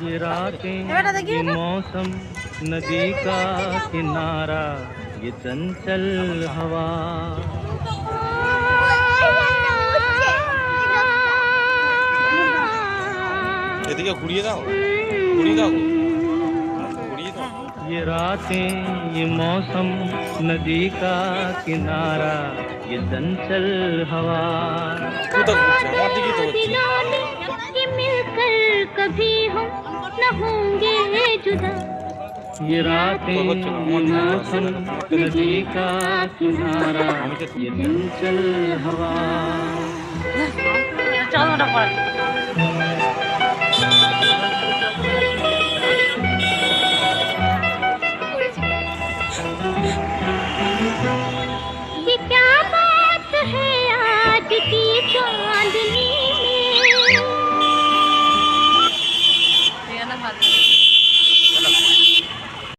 ये रातें ये मौसम नदी का किनारा ये चंचल हवा এদিকে ঘুরিয়ে দাও ঘুরিয়ে দাও ঘুরিয়ে দাও ये रातें ये मौसम नदी का किनारा ये चंचल हवा কোথা ঘুরছে আমার দিকেই তো হচ্ছে कि मिलकर कभी हम न होंगे जुदा ये रातें ये मौसम नदी का किनारा ये चंचल हवा चलो ना